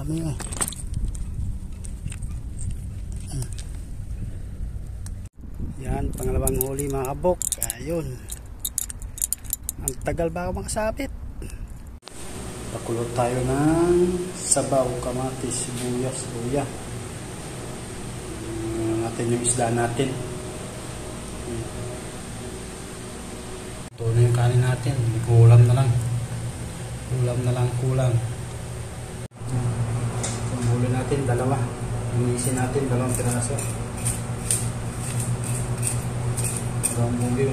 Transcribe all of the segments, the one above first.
dami eh. Yan, pangalawang huli mga kabok. Ayun. Ang tagal ba ako makasabit? Pakulot tayo ng sabaw, kamatis, sibuyas, luya. Natin yung isda natin. Ito na yung kanin natin. Ulam na lang. Ulam na lang kulang. Yung huli natin, dalawa. Inisin natin, dalawang piraso. Dalawang huli.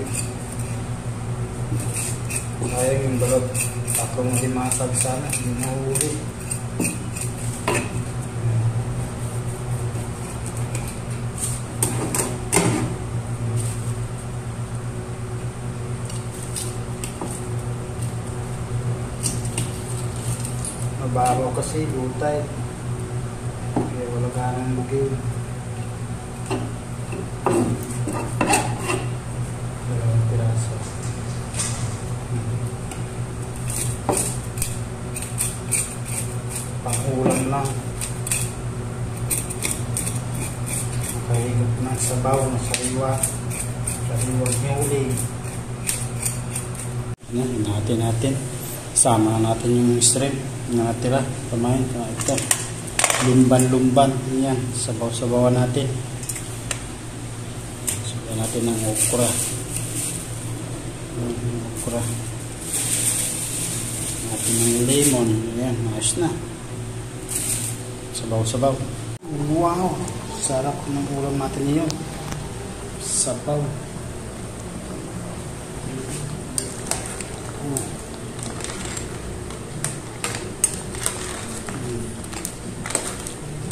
Sayang yung balot. Tatlong limasag sana. Hindi mahuli. Mababaw kasi gutay. Kaya wala ganang bugil. Dalawang piraso. Pang-ulam lang. Nakahigop ng sabaw na sariwa. Sariwang huli. Natin. Sama natin yung shrimp na natira. Pamain. Ito. Lumban. Yan. Sabaw-sabawan natin. Sabaw natin ng okra. Natin ng lemon. Yan. Ayos na. Sabaw-sabaw. Wow! Sarap ng ulam natin ngayon. Sabaw.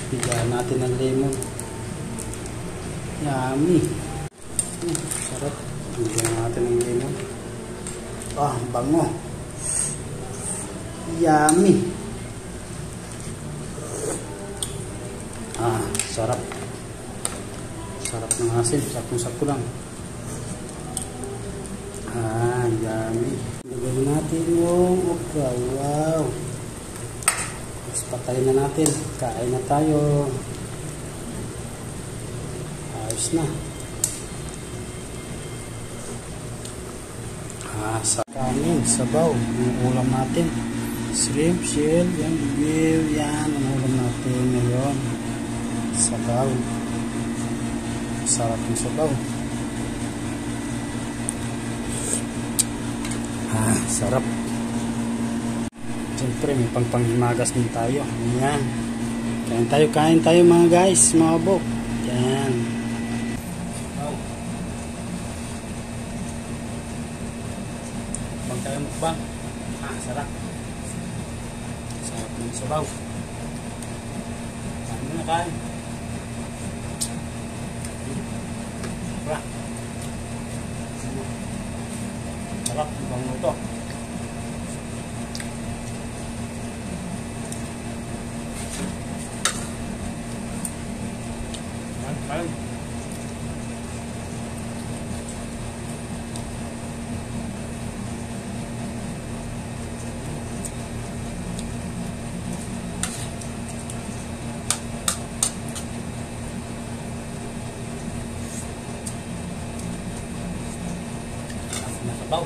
Bigyan natin ng lemon. Yummy. Sarap. Bigyan natin ng lemon. Bango. Yummy. Sarap. Sarap ng asin. Sakto-sakto lang. Yummy. Lagyan natin yung okra. Wow. Tapos patayin na natin. Kain na tayo. Ayos na. Sa kanin, sabaw. Yung ulam natin. Shrimp, shell, yan, beef, yan. Ang ulam natin ngayon. Sabaw. Sarap yung sabaw. Sarap. Siyempre may panghimagas din tayo. Ayan. Kain tayo mga guys, mga bok. Ayan. Bang tayo mukbang. Sarap. Sarap ng sabaw. Kain na kain. Sarap. Bango ito. Kain. Sabaw.